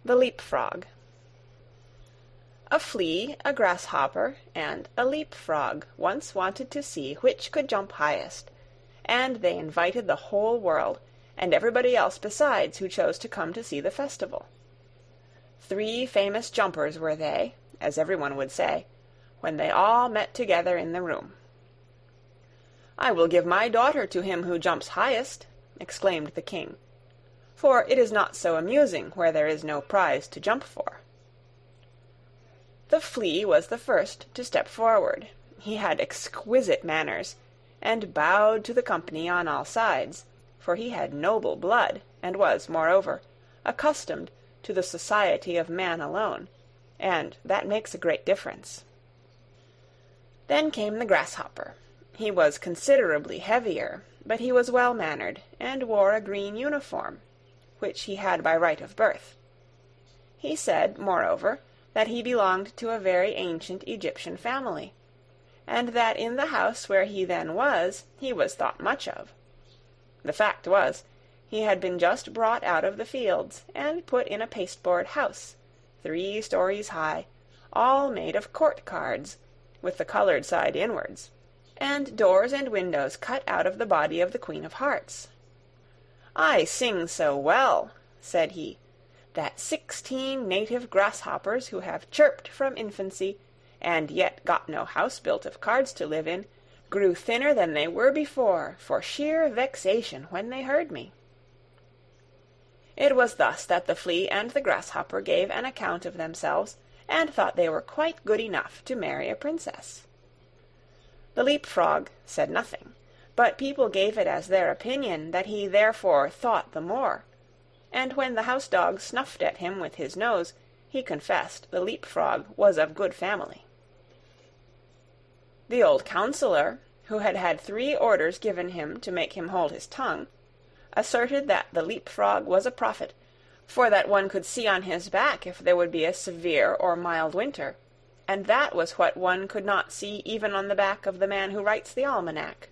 The Leap-frog. A flea, a grasshopper, and a leap-frog once wanted to see which could jump highest, and they invited the whole world, and everybody else besides who chose to come to see the festival. 3 famous jumpers were they, as everyone would say, when they all met together in the room. "I will give my daughter to him who jumps highest," exclaimed the king, "for it is not so amusing where there is no prize to jump for." The flea was the first to step forward. He had exquisite manners, and bowed to the company on all sides, for he had noble blood, and was, moreover, accustomed to the society of man alone, and that makes a great difference. Then came the grasshopper. He was considerably heavier, but he was well-mannered, and wore a green uniform, which he had by right of birth. He said, moreover, that he belonged to a very ancient Egyptian family, and that in the house where he then was, he was thought much of. The fact was, he had been just brought out of the fields, and put in a pasteboard house, 3 stories high, all made of court cards, with the coloured side inwards, and doors and windows cut out of the body of the Queen of Hearts. "I sing so well," said he, "that 16 native grasshoppers who have chirped from infancy, and yet got no house built of cards to live in, grew thinner than they were before, for sheer vexation when they heard me." It was thus that the flea and the grasshopper gave an account of themselves, and thought they were quite good enough to marry a princess. The leap-frog said nothing, but people gave it as their opinion that he therefore thought the more, and when the house-dog snuffed at him with his nose, he confessed the leap-frog was of good family. The old councillor, who had had 3 orders given him to make him hold his tongue, asserted that the leap-frog was a prophet, for that one could see on his back if there would be a severe or mild winter, and that was what one could not see even on the back of the man who writes the almanac.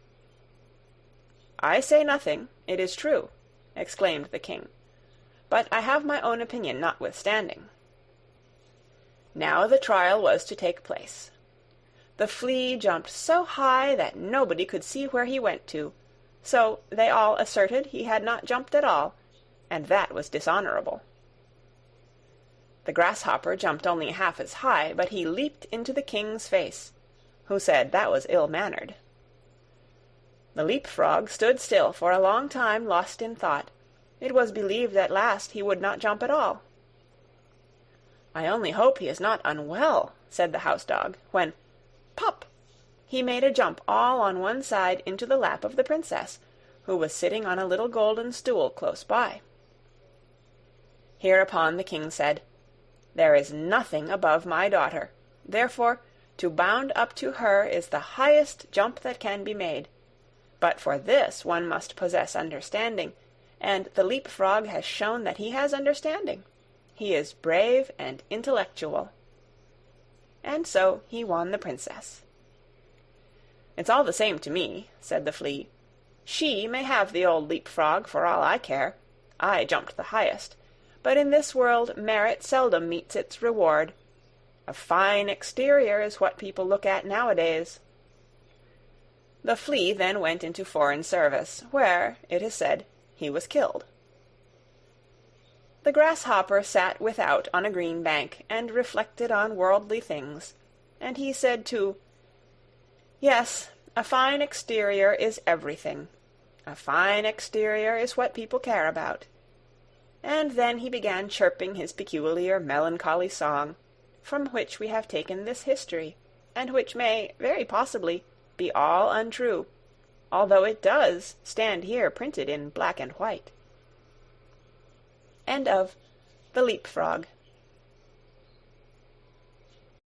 "I say nothing, it is true," exclaimed the king, "but I have my own opinion notwithstanding." Now the trial was to take place. The flea jumped so high that nobody could see where he went to, so they all asserted he had not jumped at all, and that was dishonourable. The grasshopper jumped only half as high, but he leaped into the king's face, who said that was ill-mannered. The leap-frog stood still for a long time, lost in thought. It was believed at last he would not jump at all. "I only hope he is not unwell," said the house-dog, when, pop! He made a jump all on one side into the lap of the princess, who was sitting on a little golden stool close by. Hereupon the king said, "There is nothing above my daughter, therefore to bound up to her is the highest jump that can be made. But for this one must possess understanding, and the leap-frog has shown that he has understanding. He is brave and intellectual." And so he won the princess. "It's all the same to me," said the flea. "She may have the old leap-frog for all I care. I jumped the highest, but in this world merit seldom meets its reward. A fine exterior is what people look at nowadays." The flea then went into foreign service, where, it is said, he was killed. The grasshopper sat without on a green bank, and reflected on worldly things, and he said too, "Yes, a fine exterior is everything. A fine exterior is what people care about." And then he began chirping his peculiar melancholy song, from which we have taken this history, and which may, very possibly, be all untrue, although it does stand here printed in black and white. End of The Leap-frog,